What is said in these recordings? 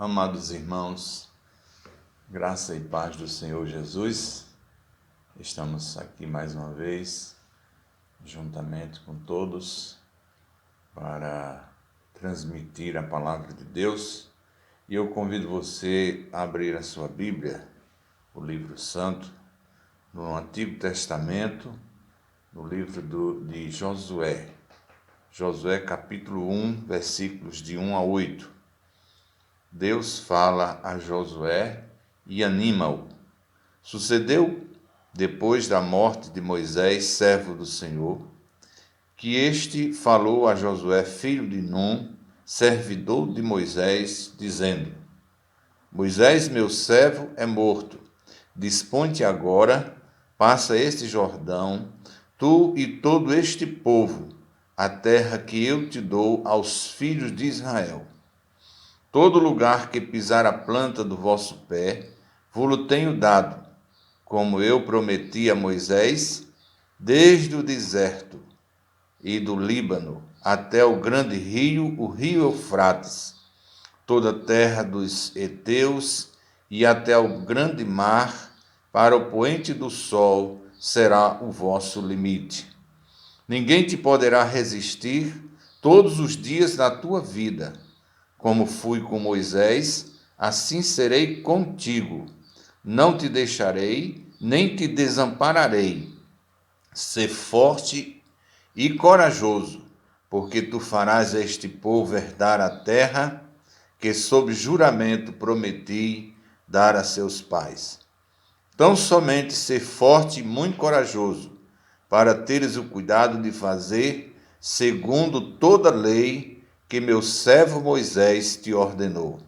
Amados irmãos, graça e paz do Senhor Jesus, estamos aqui mais uma vez, juntamente com todos, para transmitir a palavra de Deus. E eu convido você a abrir a sua Bíblia, o livro santo, no Antigo Testamento, no livro de Josué. Josué capítulo 1, versículos de 1 a 8. Deus fala a Josué e anima-o. Sucedeu, depois da morte de Moisés, servo do Senhor, que este falou a Josué, filho de Num, servidor de Moisés, dizendo: Moisés, meu servo, é morto. Dispõe-te agora, passa este Jordão, tu e todo este povo, a terra que eu te dou aos filhos de Israel. Todo lugar que pisar a planta do vosso pé, vos-lo tenho dado, como eu prometi a Moisés, desde o deserto e do Líbano até o grande rio, o rio Eufrates, toda a terra dos heteus e até o grande mar, para o poente do sol será o vosso limite. Ninguém te poderá resistir todos os dias da tua vida. Como fui com Moisés, assim serei contigo. Não te deixarei, nem te desampararei. Sê forte e corajoso, porque tu farás este povo herdar a terra que sob juramento prometi dar a seus pais. Tão somente ser forte e muito corajoso, para teres o cuidado de fazer segundo toda a lei que meu servo Moisés te ordenou.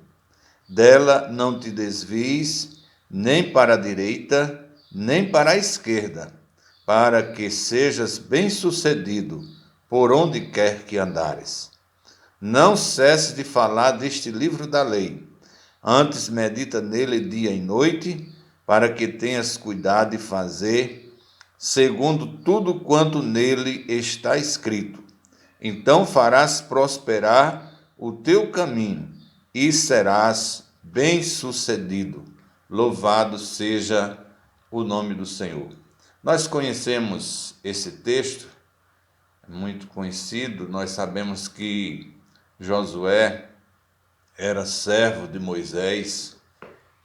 Dela não te desvies, nem para a direita, nem para a esquerda, para que sejas bem-sucedido por onde quer que andares. Não cesse de falar deste livro da lei, antes medita nele dia e noite, para que tenhas cuidado de fazer segundo tudo quanto nele está escrito. Então farás prosperar o teu caminho e serás bem-sucedido. Louvado seja o nome do Senhor. Nós conhecemos esse texto, muito conhecido. Nós sabemos que Josué era servo de Moisés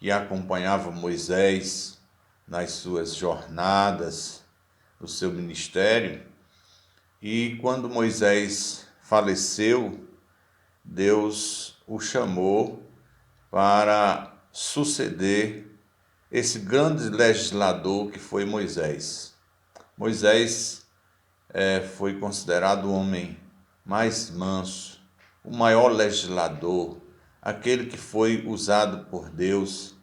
e acompanhava Moisés nas suas jornadas, no seu ministério. E quando Moisés faleceu, Deus o chamou para suceder esse grande legislador que foi Moisés. Moisés foi considerado o homem mais manso, o maior legislador, aquele que foi usado por Deus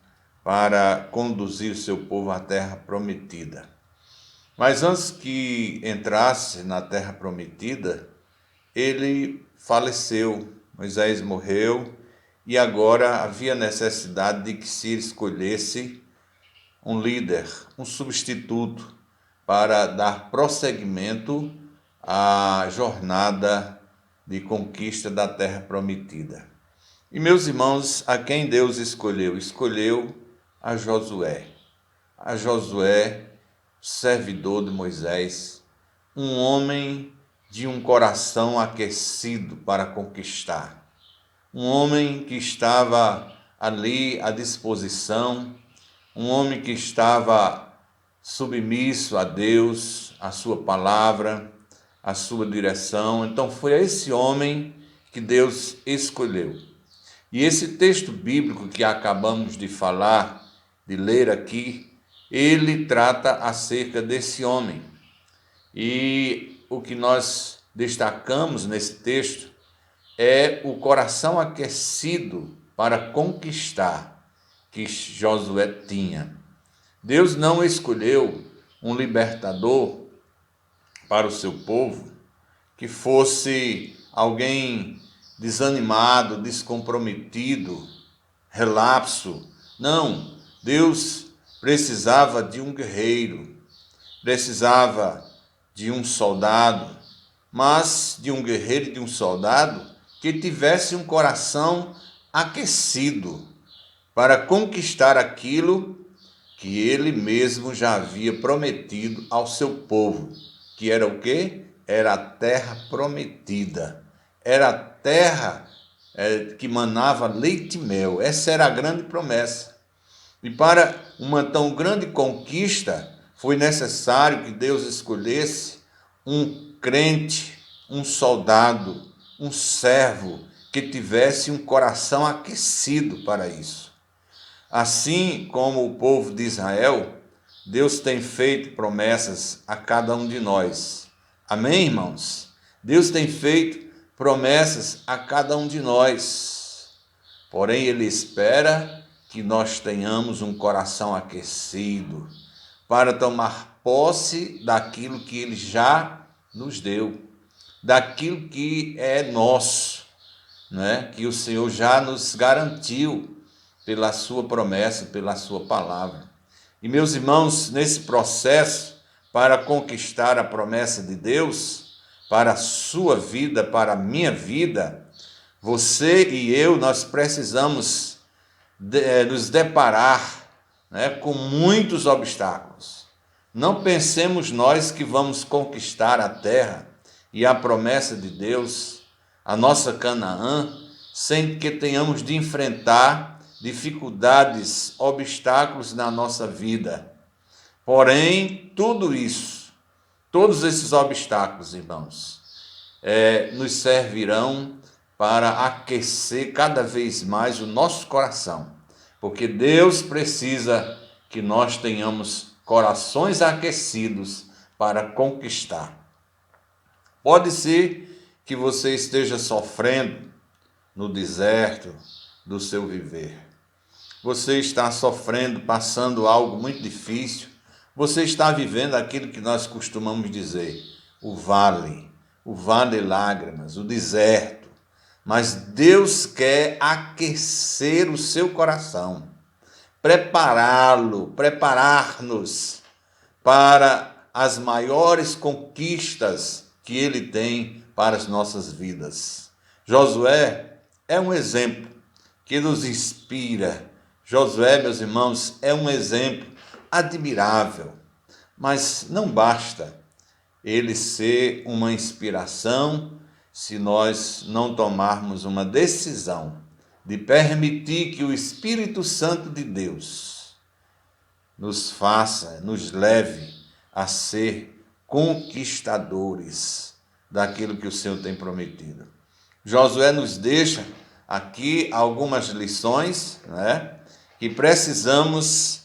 para conduzir seu povo à terra prometida. Mas antes que entrasse na terra prometida, ele faleceu. Moisés morreu e agora havia necessidade de que se escolhesse um líder, um substituto, para dar prosseguimento à jornada de conquista da terra prometida. E, meus irmãos, a quem Deus escolheu? Escolheu a Josué. A Josué, servidor de Moisés, um homem de um coração aquecido para conquistar, um homem que estava ali à disposição, um homem que estava submisso a Deus, a sua palavra, a sua direção. Então foi esse homem que Deus escolheu. E esse texto bíblico que acabamos de falar, de ler aqui, ele trata acerca desse homem. E o que nós destacamos nesse texto é o coração aquecido para conquistar que Josué tinha. Deus não escolheu um libertador para o seu povo que fosse alguém desanimado, descomprometido, relapso. Não, Deus precisava de um guerreiro, precisava de um soldado, mas de um guerreiro e de um soldado que tivesse um coração aquecido para conquistar aquilo que ele mesmo já havia prometido ao seu povo, que era o quê? Era a terra prometida, era a terra que manava leite e mel. Essa era a grande promessa. E para uma tão grande conquista, foi necessário que Deus escolhesse um crente, um soldado, um servo que tivesse um coração aquecido para isso. Assim como o povo de Israel, Deus tem feito promessas a cada um de nós. Amém, irmãos? Deus tem feito promessas a cada um de nós. Porém, Ele espera que nós tenhamos um coração aquecido para tomar posse daquilo que Ele já nos deu, daquilo que é nosso, né? Que o Senhor já nos garantiu pela sua promessa, pela sua palavra. E meus irmãos, nesse processo para conquistar a promessa de Deus, para a sua vida, para a minha vida, você e eu, nós precisamos nos deparar, né, com muitos obstáculos. Não pensemos nós que vamos conquistar a terra e a promessa de Deus, a nossa Canaã, sem que tenhamos de enfrentar dificuldades, obstáculos na nossa vida. Porém, tudo isso, todos esses obstáculos, irmãos, nos servirão para aquecer cada vez mais o nosso coração, porque Deus precisa que nós tenhamos corações aquecidos para conquistar. Pode ser que você esteja sofrendo no deserto do seu viver. Você está sofrendo, passando algo muito difícil. Você está vivendo aquilo que nós costumamos dizer, o vale de lágrimas, o deserto. Mas Deus quer aquecer o seu coração, preparar-nos para as maiores conquistas que Ele tem para as nossas vidas. Josué é um exemplo que nos inspira. Josué, meus irmãos, é um exemplo admirável, mas não basta ele ser uma inspiração se nós não tomarmos uma decisão de permitir que o Espírito Santo de Deus nos leve a ser conquistadores daquilo que o Senhor tem prometido. Josué nos deixa aqui algumas lições, né, que precisamos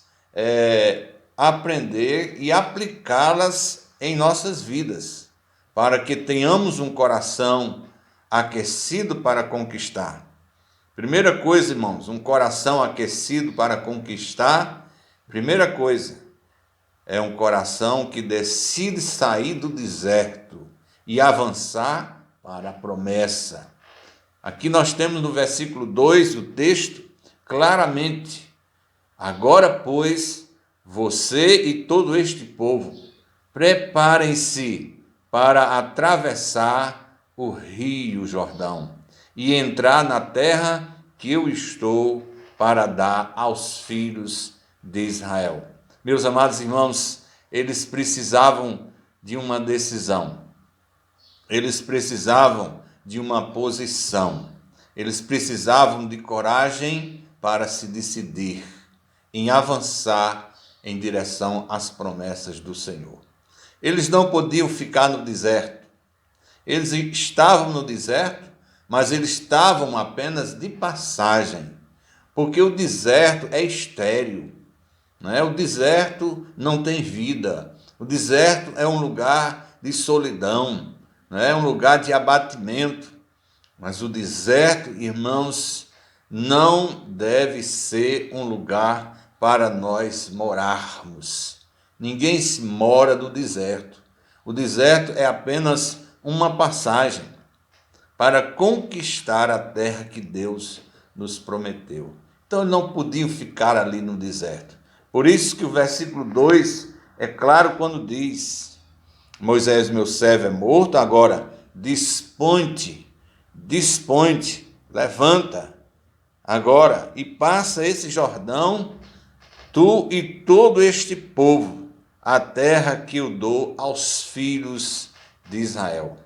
aprender e aplicá-las em nossas vidas, para que tenhamos um coração aquecido para conquistar. Primeira coisa, irmãos, um coração aquecido para conquistar, primeira coisa, é um coração que decide sair do deserto e avançar para a promessa. Aqui nós temos no versículo 2 o texto claramente: agora, pois, você e todo este povo, preparem-se para atravessar o rio Jordão e entrar na terra que eu estou para dar aos filhos de Israel. Meus amados irmãos, eles precisavam de uma decisão, eles precisavam de uma posição, eles precisavam de coragem para se decidir em avançar em direção às promessas do Senhor. Eles não podiam ficar no deserto. Eles estavam no deserto, mas eles estavam apenas de passagem, porque o deserto é estéril, não é? O deserto não tem vida. O deserto é um lugar de solidão, não é? Um lugar de abatimento. Mas o deserto, irmãos, não deve ser um lugar para nós morarmos. Ninguém se mora no deserto. O deserto é apenas uma passagem para conquistar a terra que Deus nos prometeu. Então, eles não podiam ficar ali no deserto. Por isso que o versículo 2 é claro quando diz: Moisés, meu servo, é morto, agora dispõe-te, levanta agora, e passa esse Jordão, tu e todo este povo, a terra que eu dou aos filhos de Israel.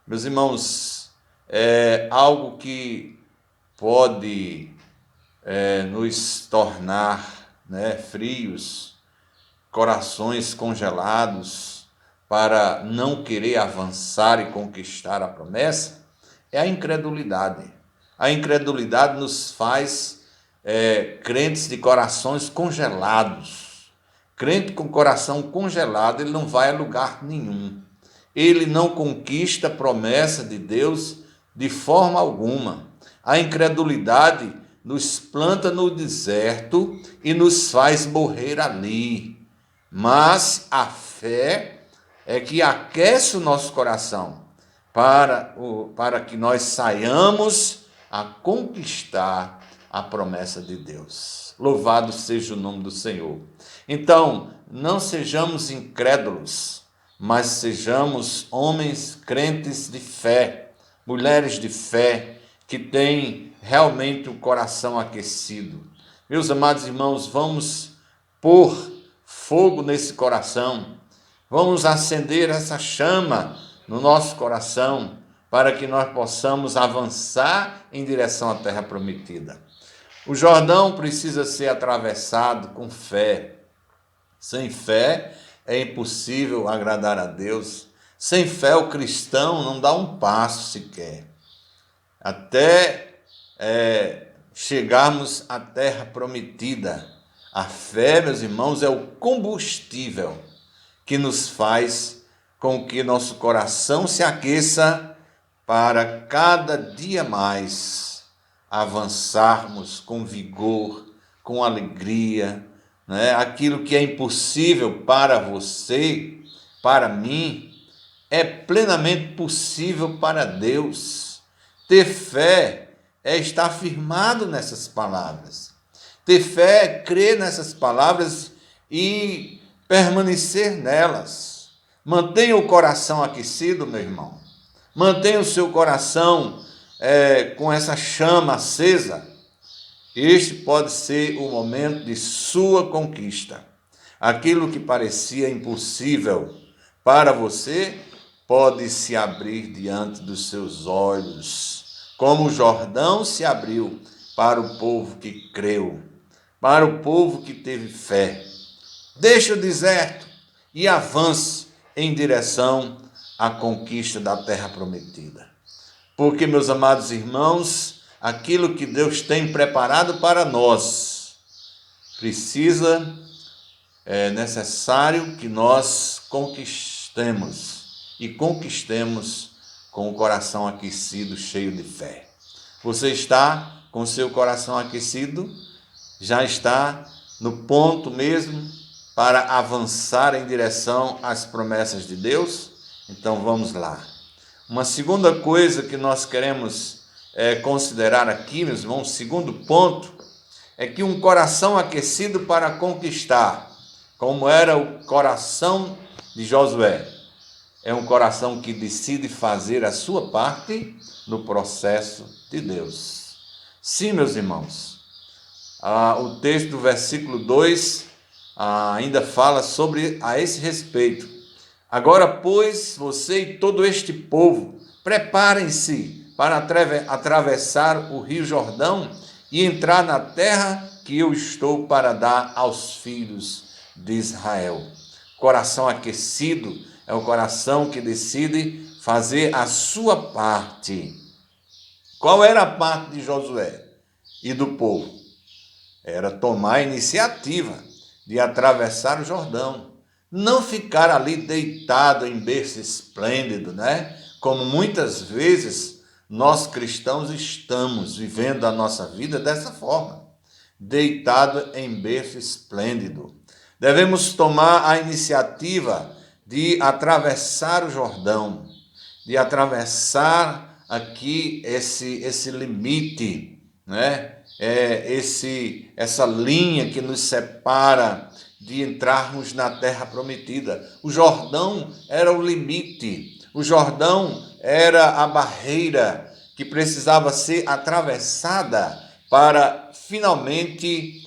Meus irmãos, é algo que pode nos tornar, frios, corações congelados, para não querer avançar e conquistar a promessa, é a incredulidade. A incredulidade nos faz crentes de corações congelados. Crente com coração congelado, ele não vai a lugar nenhum. Ele não conquista a promessa de Deus de forma alguma. A incredulidade nos planta no deserto e nos faz morrer ali. Mas a fé é que aquece o nosso coração para que nós saiamos a conquistar a promessa de Deus. Louvado seja o nome do Senhor. Então, não sejamos incrédulos, mas sejamos homens crentes de fé, mulheres de fé, que têm realmente o coração aquecido. Meus amados irmãos, vamos pôr fogo nesse coração, vamos acender essa chama no nosso coração, para que nós possamos avançar em direção à terra prometida. O Jordão precisa ser atravessado com fé. Sem fé é impossível agradar a Deus. Sem fé o cristão não dá um passo sequer, até chegarmos à terra prometida. A fé, meus irmãos, é o combustível que nos faz com que nosso coração se aqueça para cada dia mais avançarmos com vigor, com alegria, Aquilo que é impossível para você, para mim, é plenamente possível para Deus. Ter fé é estar firmado nessas palavras. Ter fé é crer nessas palavras e permanecer nelas. Mantenha o coração aquecido, meu irmão. Mantenha o seu coração com essa chama acesa. Este pode ser o momento de sua conquista. Aquilo que parecia impossível para você pode se abrir diante dos seus olhos, como o Jordão se abriu para o povo que creu, para o povo que teve fé. Deixe o deserto e avance em direção à conquista da terra prometida. Porque, meus amados irmãos, aquilo que Deus tem preparado para nós é necessário que nós conquistemos e conquistemos com o coração aquecido, cheio de fé. Você está com seu coração aquecido? Já está no ponto mesmo para avançar em direção às promessas de Deus? Então vamos lá. Uma segunda coisa que nós queremos considerar aqui, meus irmãos, segundo ponto, é que um coração aquecido para conquistar, como era o coração de Josué, é um coração que decide fazer a sua parte no processo de Deus. Sim, meus irmãos, o texto do versículo 2 ainda fala a esse respeito. Agora, pois, você e todo este povo, preparem-se para atravessar o rio Jordão e entrar na terra que eu estou para dar aos filhos de Israel. Coração aquecido é o coração que decide fazer a sua parte. Qual era a parte de Josué e do povo? Era tomar a iniciativa de atravessar o Jordão. Não ficar ali deitado em berço esplêndido, Como muitas vezes nós cristãos estamos vivendo a nossa vida dessa forma, deitado em berço esplêndido. Devemos tomar a iniciativa de atravessar o Jordão, de atravessar aqui esse limite, essa linha que nos separa de entrarmos na terra prometida. O Jordão era o limite, o Jordão era a barreira que precisava ser atravessada para finalmente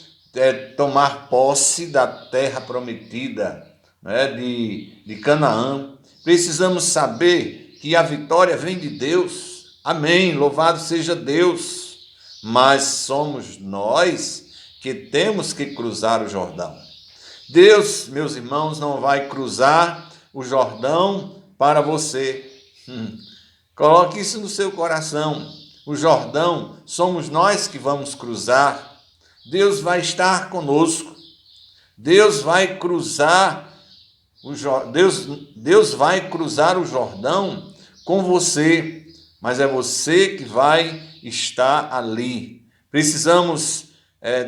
tomar posse da terra prometida, né, de Canaã. Precisamos saber que a vitória vem de Deus. Amém, louvado seja Deus. Mas somos nós que temos que cruzar o Jordão. Deus, meus irmãos, não vai cruzar o Jordão para você. Coloque isso no seu coração. O Jordão somos nós que vamos cruzar. Deus vai estar conosco. Deus vai cruzar Deus vai cruzar o Jordão com você, mas é você que vai estar ali. Precisamos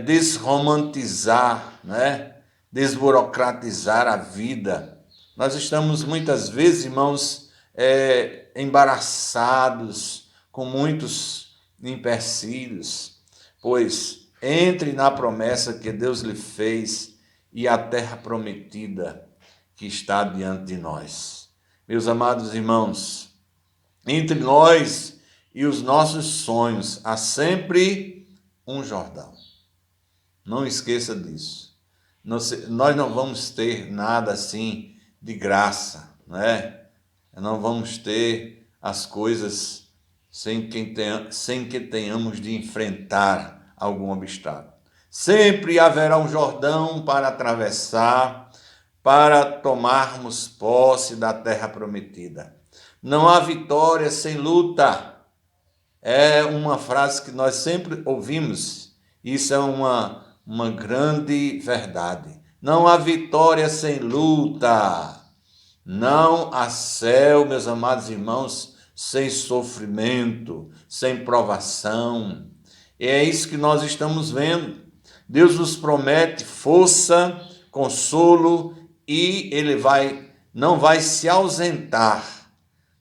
desromantizar, né? Desburocratizar a vida. Nós estamos muitas vezes, irmãos, embaraçados com muitos empecilhos, pois entre na promessa que Deus lhe fez e a terra prometida que está diante de nós. Meus amados irmãos, entre nós e os nossos sonhos há sempre um Jordão. Não esqueça disso. Nós não vamos ter nada assim de graça, né? Não vamos ter as coisas sem que tenhamos de enfrentar algum obstáculo. Sempre haverá um Jordão para atravessar, para tomarmos posse da terra prometida. Não há vitória sem luta. É uma frase que nós sempre ouvimos. Isso é uma grande verdade. Não há vitória sem luta. Não há céu, meus amados irmãos, sem sofrimento, sem provação. E é isso que nós estamos vendo. Deus nos promete força, consolo e Ele não vai se ausentar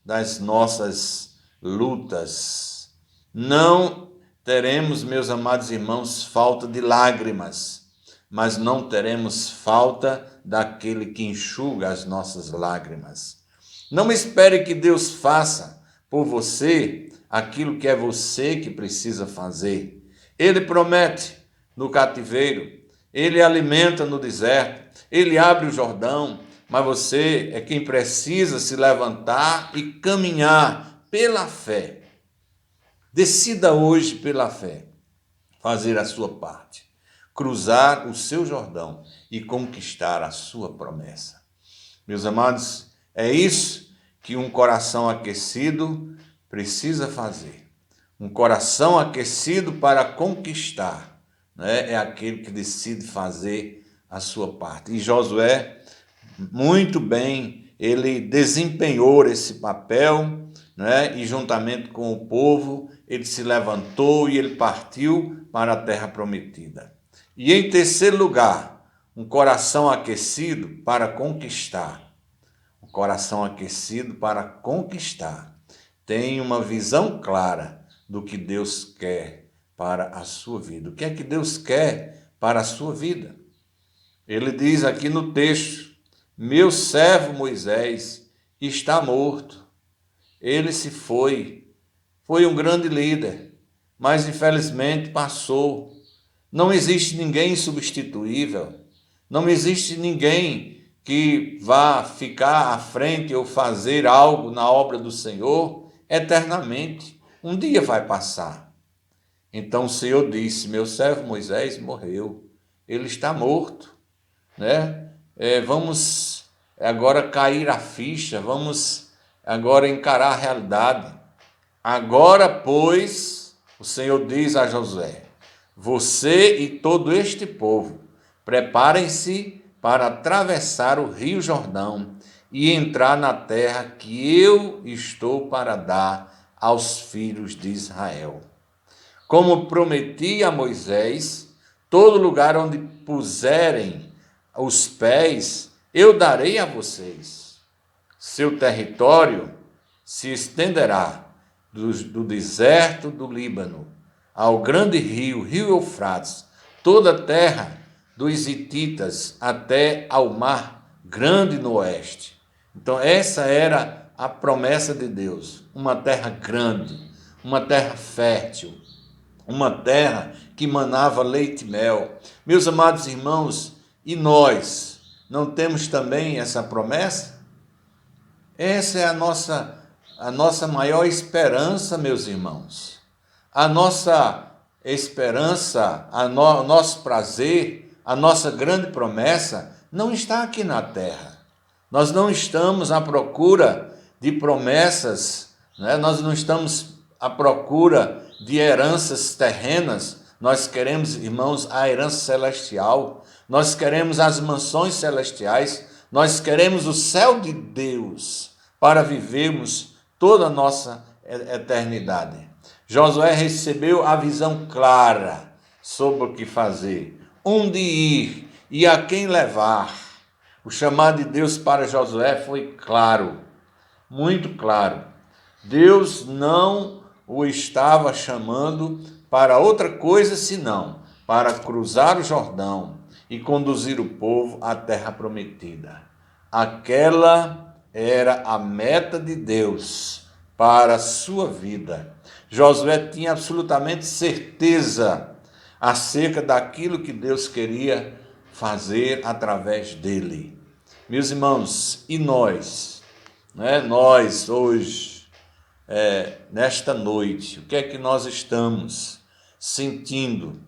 das nossas lutas. Não teremos, meus amados irmãos, falta de lágrimas, mas não teremos falta daquele que enxuga as nossas lágrimas. Não espere que Deus faça por você aquilo que é você que precisa fazer. Ele promete no cativeiro, Ele alimenta no deserto, Ele abre o Jordão, mas você é quem precisa se levantar e caminhar pela fé. Decida hoje pela fé, fazer a sua parte, cruzar o seu Jordão e conquistar a sua promessa. Meus amados, é isso que um coração aquecido precisa fazer. Um coração aquecido para conquistar, né? É aquele que decide fazer a sua parte. E Josué, muito bem, ele desempenhou esse papel, né? E juntamente com o povo, ele se levantou e ele partiu para a terra prometida. E em terceiro lugar, um coração aquecido para conquistar. Um coração aquecido para conquistar. Tem uma visão clara do que Deus quer para a sua vida. O que é que Deus quer para a sua vida? Ele diz aqui no texto: meu servo Moisés está morto. Ele se foi um grande líder, mas infelizmente passou. Não existe ninguém substituível, não existe ninguém que vá ficar à frente ou fazer algo na obra do Senhor eternamente. Um dia vai passar. Então o Senhor disse: meu servo Moisés morreu, ele está morto, né? Vamos agora cair a ficha, vamos agora encarar a realidade. Agora, pois, o Senhor diz a Josué: você e todo este povo, preparem-se para atravessar o rio Jordão e entrar na terra que eu estou para dar aos filhos de Israel. Como prometi a Moisés, todo lugar onde puserem os pés, eu darei a vocês. Seu território se estenderá do deserto do Líbano ao grande rio, rio Eufrates, toda a terra dos hititas até ao mar grande no oeste. Então essa era a promessa de Deus, uma terra grande, uma terra fértil, uma terra que manava leite e mel. Meus amados irmãos, e nós não temos também essa promessa? Essa é a nossa maior esperança, meus irmãos. A nossa esperança, o nosso prazer, a nossa grande promessa não está aqui na terra. Nós não estamos à procura de promessas, né? Nós não estamos à procura de heranças terrenas. Nós queremos, irmãos, a herança celestial. Nós queremos as mansões celestiais. Nós queremos o céu de Deus para vivermos toda a nossa eternidade. Josué recebeu a visão clara sobre o que fazer, onde ir e a quem levar. O chamado de Deus para Josué foi claro, muito claro. Deus não o estava chamando para outra coisa senão para cruzar o Jordão e conduzir o povo à terra prometida. Aquela era a meta de Deus para a sua vida. Josué tinha absolutamente certeza acerca daquilo que Deus queria fazer através dele. Meus irmãos, e nós? Nós hoje, nesta noite, o que é que nós estamos sentindo?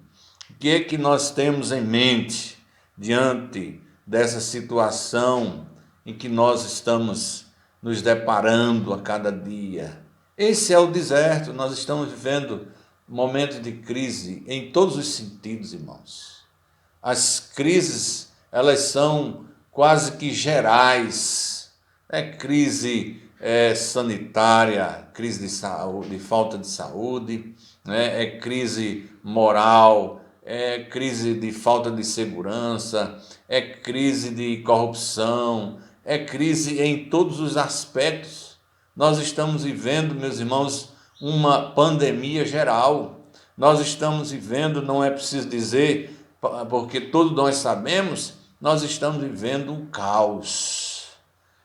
O que é que nós temos em mente diante dessa situação em que nós estamos nos deparando a cada dia? Esse é o deserto, nós estamos vivendo momentos de crise em todos os sentidos, irmãos. As crises, elas são quase que gerais. Crise sanitária, crise de saúde, de falta de saúde, crise moral, crise de falta de segurança, crise de corrupção, crise em todos os aspectos. Nós estamos vivendo, meus irmãos, uma pandemia geral. Nós estamos vivendo, não é preciso dizer, porque todos nós sabemos, nós estamos vivendo um caos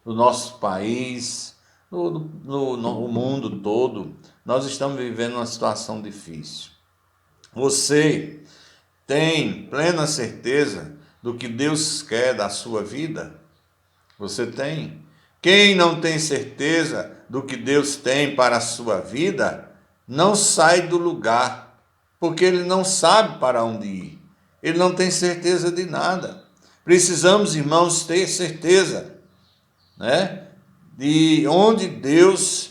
no nosso país, no mundo todo. Nós estamos vivendo uma situação difícil. Você tem plena certeza do que Deus quer da sua vida? Você tem? Quem não tem certeza do que Deus tem para a sua vida, não sai do lugar, porque ele não sabe para onde ir. Ele não tem certeza de nada. Precisamos, irmãos, ter certeza, de onde Deus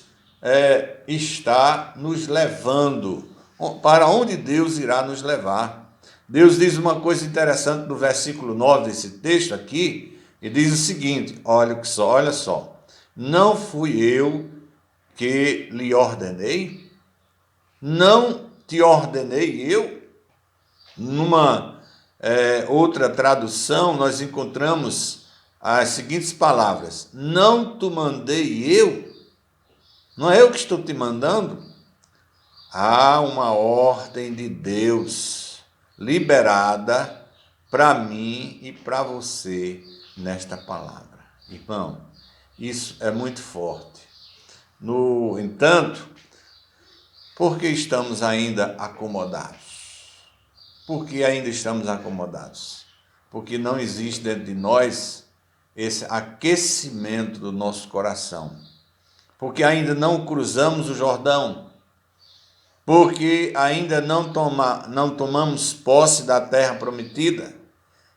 está nos levando, para onde Deus irá nos levar. Deus diz uma coisa interessante no versículo 9 desse texto aqui, e diz o seguinte, olha só, não fui eu que lhe ordenei? Não te ordenei eu? Numa outra tradução, nós encontramos as seguintes palavras, não te mandei eu? Não é eu que estou te mandando? Há uma ordem de Deus liberada para mim e para você nesta palavra. Irmão, isso é muito forte. No entanto, por que estamos ainda acomodados? Por que ainda estamos acomodados? Porque não existe dentro de nós esse aquecimento do nosso coração. Porque ainda não cruzamos o Jordão. Porque ainda não tomamos posse da terra prometida.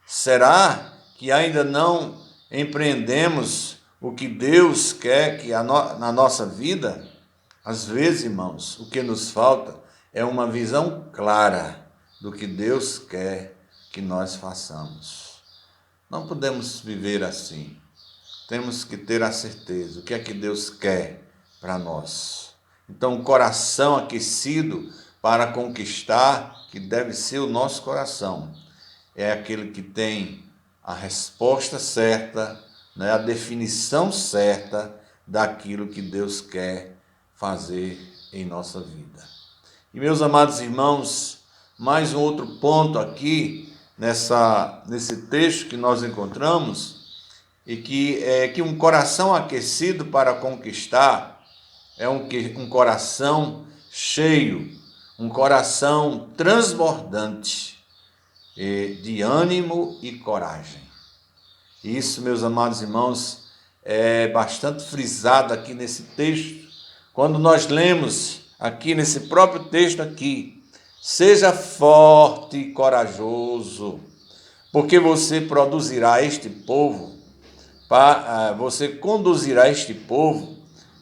Será que ainda não empreendemos o que Deus quer que na nossa vida? Às vezes, irmãos, o que nos falta é uma visão clara do que Deus quer que nós façamos. Não podemos viver assim. Temos que ter a certeza, o que é que Deus quer para nós. Então, o coração aquecido para conquistar, que deve ser o nosso coração, é aquele que tem a resposta certa, a definição certa daquilo que Deus quer fazer em nossa vida. E, meus amados irmãos, mais um outro ponto aqui, nesse texto que nós encontramos, e que um coração aquecido para conquistar é um coração cheio, um coração transbordante de ânimo e coragem. Isso, meus amados irmãos, é bastante frisado aqui nesse texto. Quando nós lemos aqui nesse próprio texto aqui, seja forte e corajoso, porque você conduzirá este povo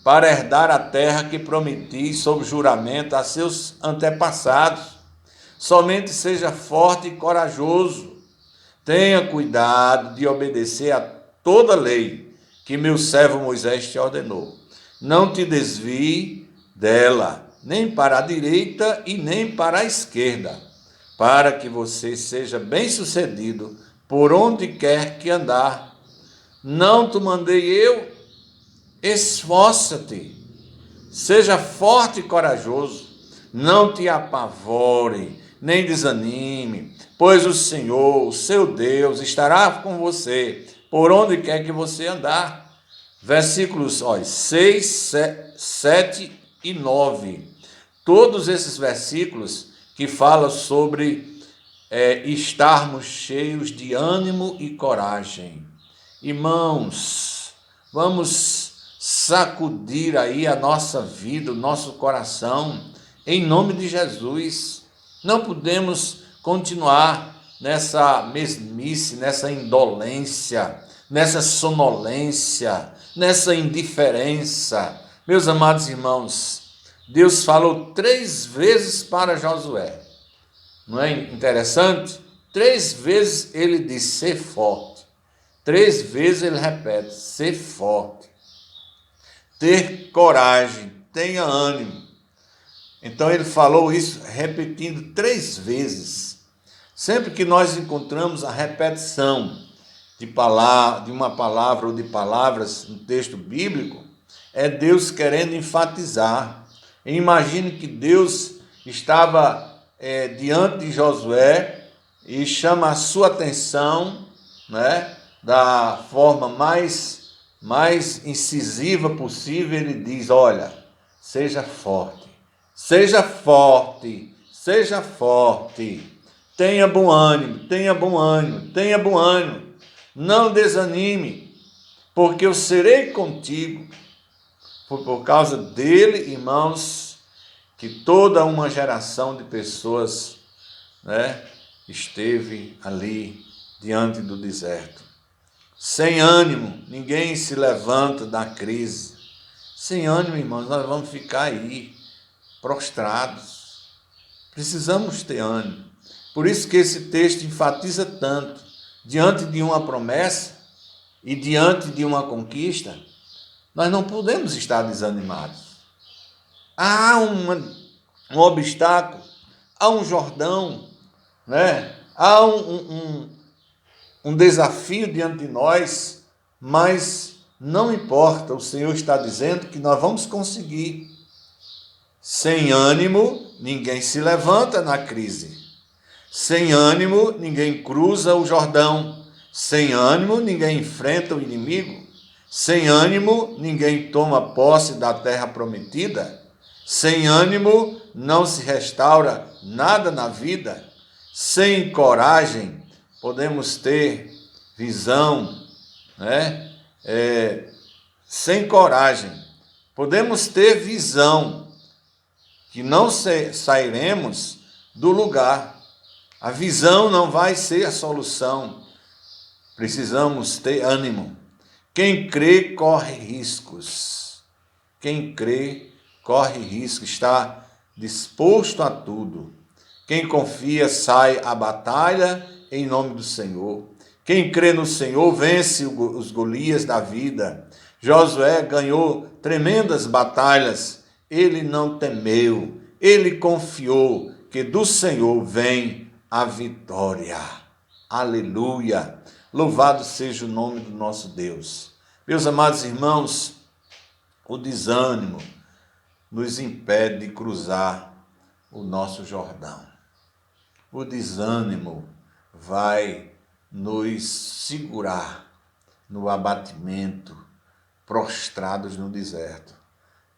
para herdar a terra que prometi sob juramento a seus antepassados. Somente seja forte e corajoso. Tenha cuidado de obedecer a toda lei que meu servo Moisés te ordenou. Não te desvie dela, nem para a direita e nem para a esquerda, para que você seja bem-sucedido por onde quer que andar. Não te mandei eu? Esforça-te, seja forte e corajoso, não te apavore, nem desanime, pois o Senhor, o seu Deus, estará com você, por onde quer que você andar. Versículos 6, 7 e 9. Todos esses versículos que falam sobre estarmos cheios de ânimo e coragem. Irmãos, vamos sacudir aí a nossa vida, o nosso coração, em nome de Jesus. Não podemos continuar nessa mesmice, nessa indolência, nessa sonolência, nessa indiferença. Meus amados irmãos, Deus falou 3 vezes para Josué. Não é interessante? 3 vezes ele disse, ser forte. 3 vezes ele repete, ser forte. Ter coragem, tenha ânimo. Então ele falou isso repetindo 3 vezes. Sempre que nós encontramos a repetição de uma palavra ou de palavras no texto bíblico, é Deus querendo enfatizar. Imagine que Deus estava diante de Josué e chama a sua atenção, né, da forma mais incisiva possível. Ele diz, olha, seja forte, seja forte, seja forte, tenha bom ânimo, tenha bom ânimo, tenha bom ânimo, não desanime, porque eu serei contigo. Foi por causa dele, irmãos, que toda uma geração de pessoas, né, esteve ali diante do deserto. Sem ânimo, ninguém se levanta da crise. Sem ânimo, irmãos, nós vamos ficar aí, prostrados. Precisamos ter ânimo. Por isso que esse texto enfatiza tanto. Diante de uma promessa e diante de uma conquista, nós não podemos estar desanimados. Há um obstáculo, há um Jordão, né? Há um desafio diante de nós, mas não importa, o Senhor está dizendo que nós vamos conseguir. Sem ânimo, ninguém se levanta na crise. Sem ânimo, ninguém cruza o Jordão. Sem ânimo, ninguém enfrenta o inimigo. Sem ânimo, ninguém toma posse da terra prometida. Sem ânimo, não se restaura nada na vida. Sem coragem, podemos ter visão, né? Sem coragem, podemos ter visão, que não sairemos do lugar. A visão não vai ser a solução. Precisamos ter ânimo. Quem crê, corre riscos. Quem crê, corre riscos, está disposto a tudo. Quem confia, sai à batalha em nome do Senhor. Quem crê no Senhor, vence os Golias da vida. Josué ganhou tremendas batalhas. Ele não temeu, ele confiou que do Senhor vem a vitória. Aleluia! Louvado seja o nome do nosso Deus. Meus amados irmãos, o desânimo nos impede de cruzar o nosso Jordão. O desânimo vai nos segurar no abatimento, prostrados no deserto.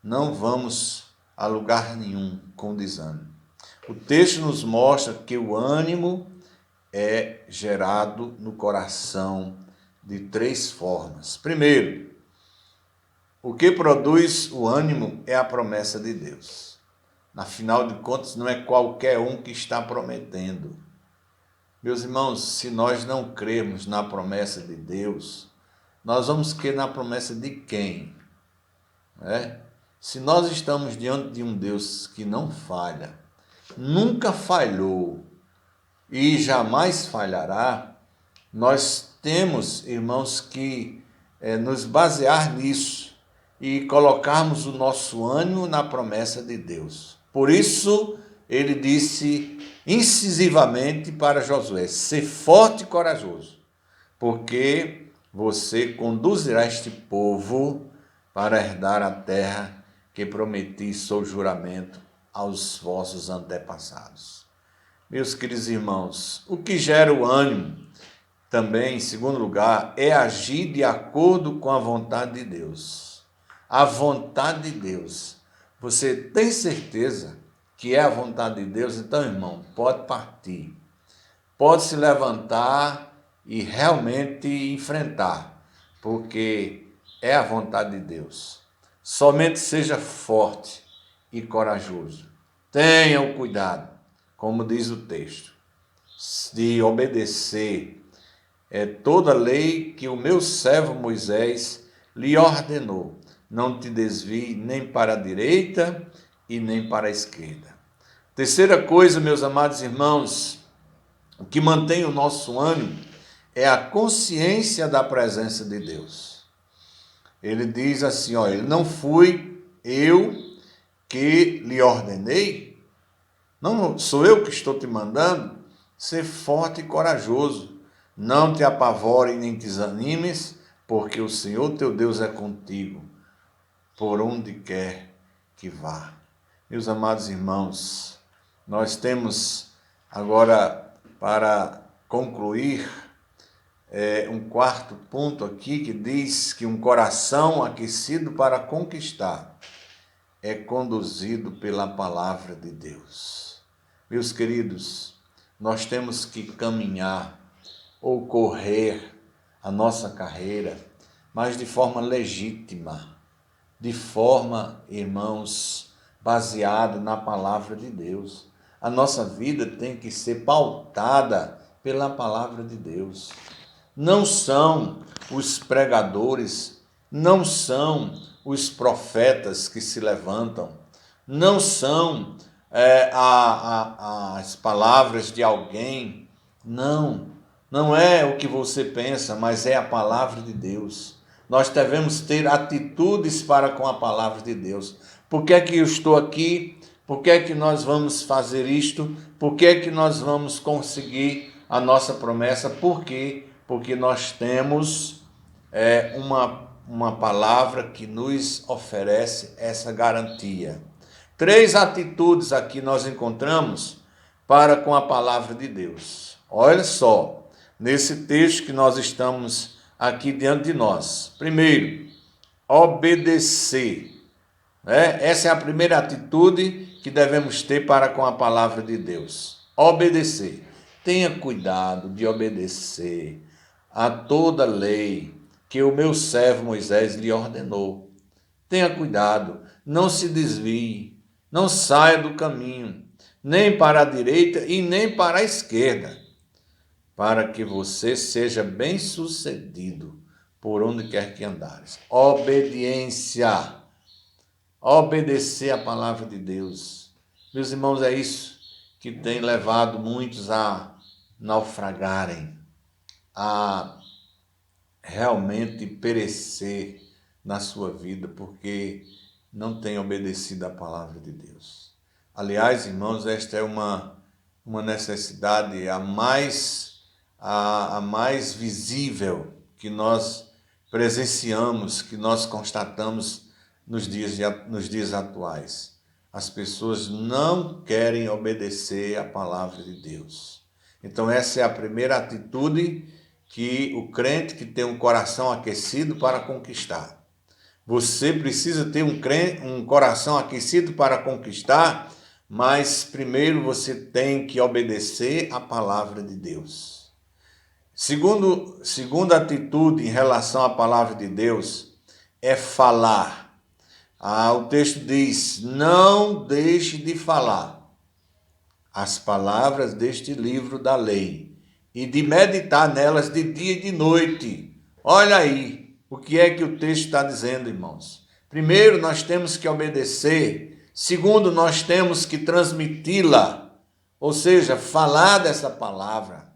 Não vamos a lugar nenhum com desânimo. o texto nos mostra que o ânimo é gerado no coração de 3 formas. Primeiro, o que produz o ânimo é a promessa de Deus. Afinal de contas, não é qualquer um que está prometendo. Meus irmãos, se nós não crermos na promessa de Deus, nós vamos crer na promessa de quem? Se nós estamos diante de um Deus que não falha, nunca falhou e jamais falhará, nós temos, irmãos, que nos basear nisso e colocarmos o nosso ânimo na promessa de Deus. Por isso, ele disse incisivamente para Josué: ser forte e corajoso, porque você conduzirá este povo para herdar a terra que prometi sob juramento aos vossos antepassados. Meus queridos irmãos, o que gera o ânimo também, em segundo lugar, é agir de acordo com a vontade de Deus. A vontade de Deus. Você tem certeza que é a vontade de Deus? Então, irmão, pode partir. Pode se levantar e realmente enfrentar, porque é a vontade de Deus. Somente seja forte e corajoso. Tenha o cuidado, como diz o texto, de obedecer toda a lei que o meu servo Moisés lhe ordenou. Não te desvie nem para a direita e nem para a esquerda. Terceira coisa, meus amados irmãos, o que mantém o nosso ânimo é a consciência da presença de Deus. Ele diz assim, olha, não fui eu que lhe ordenei? Não sou eu que estou te mandando? Ser forte e corajoso. Não te apavore nem te desanimes, porque o Senhor teu Deus é contigo, por onde quer que vá. Meus amados irmãos, nós temos agora, para concluir, um quarto ponto aqui que diz que um coração aquecido para conquistar é conduzido pela palavra de Deus. Meus queridos, nós temos que caminhar ou correr a nossa carreira, mas de forma legítima, de forma, irmãos, baseada na palavra de Deus. A nossa vida tem que ser pautada pela palavra de Deus. Não são os pregadores, não são os profetas que se levantam, não são as palavras de alguém, não é o que você pensa, mas é a palavra de Deus. Nós devemos ter atitudes para com a palavra de Deus. Por que é que eu estou aqui? Por que é que nós vamos fazer isto? Por que é que nós vamos conseguir a nossa promessa? Por quê? Porque nós temos uma palavra que nos oferece essa garantia. 3 atitudes aqui nós encontramos para com a palavra de Deus. Olha só, nesse texto que nós estamos aqui diante de nós. Primeiro, obedecer. Essa é a primeira atitude que devemos ter para com a palavra de Deus. Obedecer. Tenha cuidado de obedecer a toda lei que o meu servo Moisés lhe ordenou. Tenha cuidado, não se desvie, não saia do caminho, nem para a direita e nem para a esquerda, para que você seja bem-sucedido por onde quer que andares. Obediência. Obedecer a palavra de Deus. Meus irmãos, é isso que tem levado muitos a naufragarem, a realmente perecer na sua vida, porque não tem obedecido a palavra de Deus. Aliás, irmãos, esta é uma necessidade a mais visível que nós presenciamos, que nós constatamos nos dias atuais. As pessoas não querem obedecer a palavra de Deus. Então essa é a primeira atitude que o crente que tem um coração aquecido para conquistar. Você precisa ter um coração aquecido para conquistar, mas primeiro você tem que obedecer à palavra de Deus. Segunda atitude em relação à palavra de Deus é falar. O texto diz: não deixe de falar as palavras deste livro da lei e de meditar nelas de dia e de noite. Olha aí o que é que o texto está dizendo, irmãos. Primeiro, nós temos que obedecer. Segundo, nós temos que transmiti-la, ou seja, falar dessa palavra.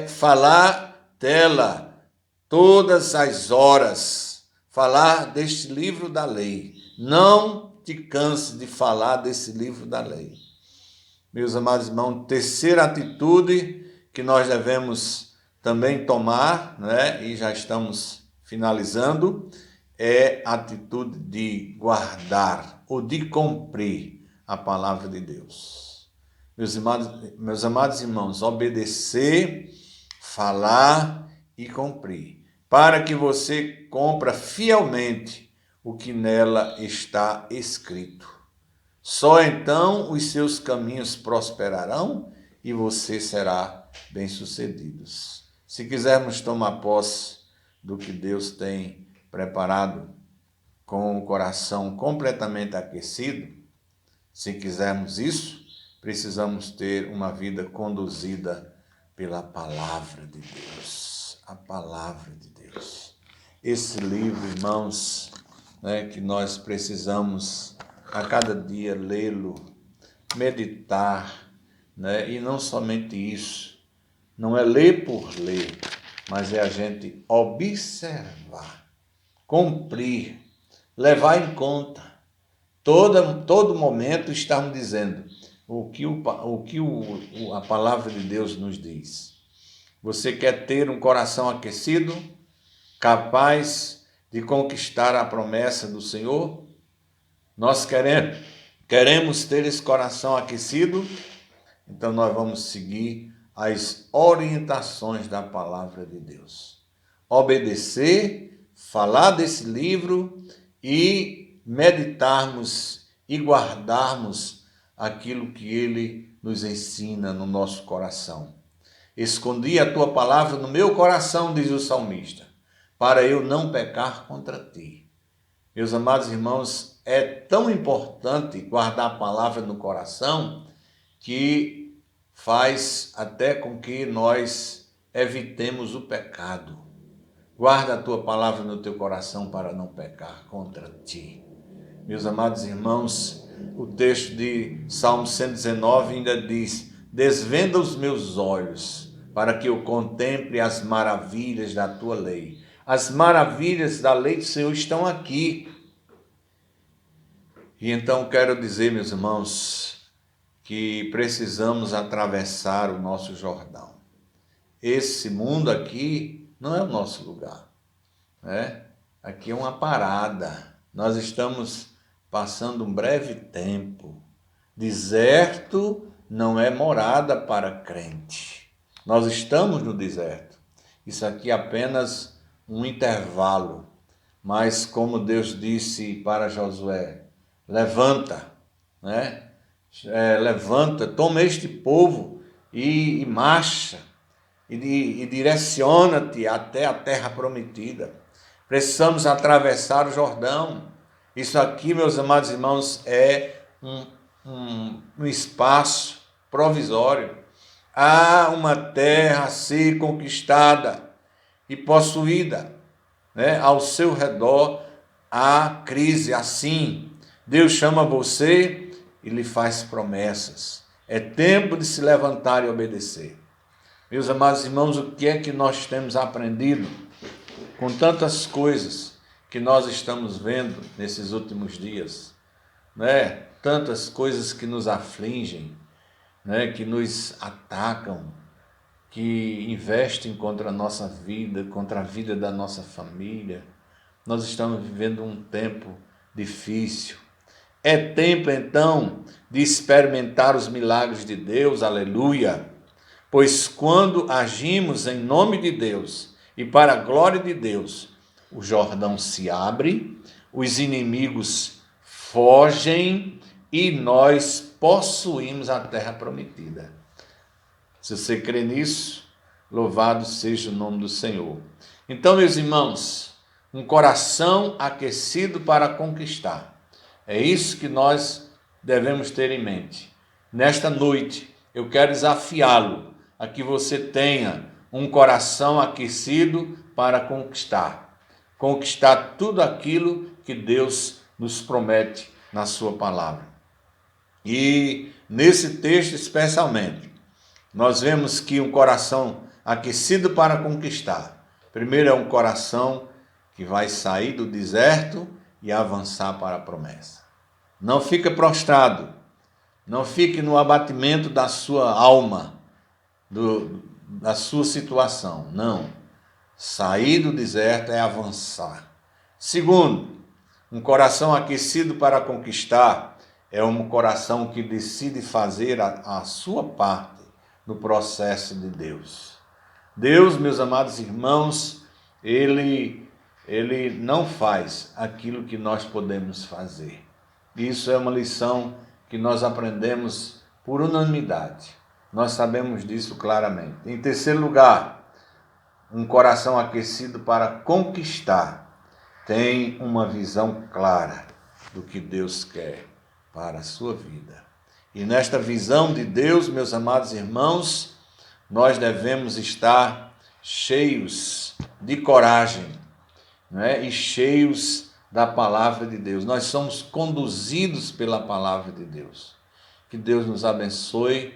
Falar dela todas as horas. Falar deste livro da lei. Não te canse de falar desse livro da lei. Meus amados irmãos, terceira atitude que nós devemos também tomar, né? E já estamos finalizando, é a atitude de guardar ou de cumprir a palavra de Deus. Meus amados irmãos, obedecer, falar e cumprir, para que você cumpra fielmente o que nela está escrito. Só então os seus caminhos prosperarão e você será bem-sucedido. Se quisermos tomar posse do que Deus tem preparado com o coração completamente aquecido, se quisermos isso, precisamos ter uma vida conduzida pela palavra de Deus. A palavra de Deus. Esse livro, irmãos, que nós precisamos a cada dia lê-lo, meditar, e não somente isso, não é ler por ler, mas é a gente observar, cumprir, levar em conta. Todo momento estamos dizendo o que a palavra de Deus nos diz. Você quer ter um coração aquecido, capaz de conquistar a promessa do Senhor? Nós queremos ter esse coração aquecido, então nós vamos seguir as orientações da palavra de Deus. Obedecer, falar desse livro e meditarmos e guardarmos aquilo que ele nos ensina no nosso coração. Escondi a tua palavra no meu coração, diz o salmista, para eu não pecar contra ti. Meus amados irmãos, é tão importante guardar a palavra no coração que faz até com que nós evitemos o pecado. Guarda a tua palavra no teu coração para não pecar contra ti. Meus amados irmãos, o texto de Salmo 119 ainda diz: desvenda os meus olhos para que eu contemple as maravilhas da tua lei. As maravilhas da lei do Senhor estão aqui. E então quero dizer, meus irmãos, que precisamos atravessar o nosso Jordão. Esse mundo aqui não é o nosso lugar, né? Aqui é uma parada. Nós estamos passando um breve tempo. Deserto não é morada para crente. Nós estamos no deserto. Isso aqui é apenas um intervalo. Mas como Deus disse para Josué, levanta, levanta, toma este povo e marcha, e direciona-te até a terra prometida. Precisamos atravessar o Jordão. Isso aqui, meus amados irmãos, é um espaço provisório. Há uma terra a ser conquistada e possuída, ao seu redor há crise. Assim, Deus chama você e lhe faz promessas. É tempo de se levantar e obedecer. Meus amados irmãos, o que é que nós temos aprendido com tantas coisas que nós estamos vendo nesses últimos dias? Tantas coisas que nos afligem, que nos atacam, que investem contra a nossa vida, contra a vida da nossa família. Nós estamos vivendo um tempo difícil. É tempo, então, de experimentar os milagres de Deus, aleluia. Pois quando agimos em nome de Deus e para a glória de Deus, o Jordão se abre, os inimigos fogem e nós possuímos a terra prometida. Se você crê nisso, louvado seja o nome do Senhor. Então, meus irmãos, um coração aquecido para conquistar. É isso que nós devemos ter em mente. Nesta noite, eu quero desafiá-lo a que você tenha um coração aquecido para conquistar. Conquistar tudo aquilo que Deus nos promete na sua palavra. E nesse texto especialmente, nós vemos que um coração aquecido para conquistar. Primeiro é um coração que vai sair do deserto e avançar para a promessa. Não fique prostrado, não fique no abatimento da sua alma, da sua situação. Não. Sair do deserto é avançar. Segundo, um coração aquecido para conquistar é um coração que decide fazer a sua parte no processo de Deus. Deus, meus amados irmãos, Ele não faz aquilo que nós podemos fazer. Isso é uma lição que nós aprendemos por unanimidade. Nós sabemos disso claramente. Em terceiro lugar, um coração aquecido para conquistar tem uma visão clara do que Deus quer para a sua vida. E nesta visão de Deus, meus amados irmãos, nós devemos estar cheios de coragem, e cheios da palavra de Deus. Nós somos conduzidos pela palavra de Deus. Que Deus nos abençoe,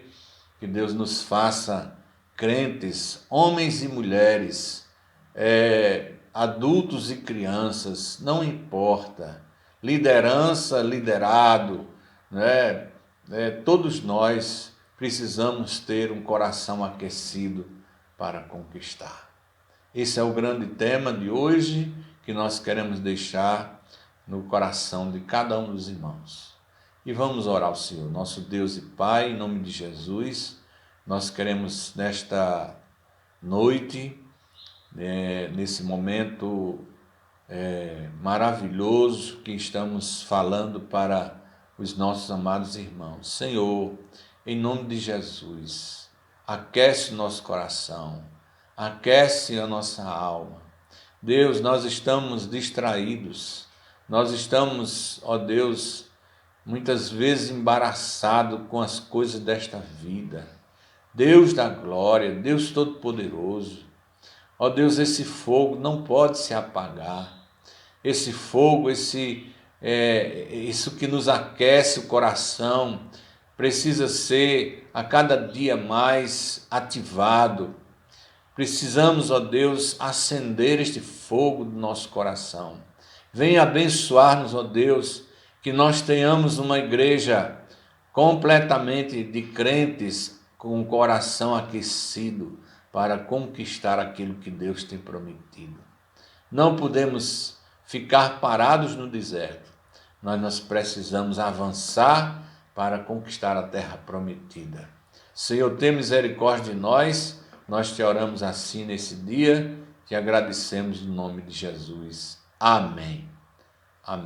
que Deus nos faça crentes, homens e mulheres, adultos e crianças, não importa, liderança, liderado, todos nós precisamos ter um coração aquecido para conquistar. Esse é o grande tema de hoje que nós queremos deixar no coração de cada um dos irmãos. E vamos orar ao Senhor, nosso Deus e Pai, em nome de Jesus. Nós queremos nesta noite, nesse momento maravilhoso que estamos falando para os nossos amados irmãos. Senhor, em nome de Jesus, aquece o nosso coração, aquece a nossa alma. Deus, nós estamos distraídos, nós estamos, ó Deus, muitas vezes embaraçados com as coisas desta vida. Deus da glória, Deus Todo-Poderoso, ó Deus, esse fogo não pode se apagar. Esse fogo, isso que nos aquece o coração, precisa ser a cada dia mais ativado. Precisamos, ó Deus, acender este fogo do nosso coração. Venha abençoar-nos, ó Deus, que nós tenhamos uma igreja completamente de crentes com o coração aquecido para conquistar aquilo que Deus tem prometido. Não podemos ficar parados no deserto. Nós precisamos avançar para conquistar a terra prometida. Senhor, tenha misericórdia de nós. Nós te oramos assim nesse dia, te agradecemos em nome de Jesus. Amém. Amém.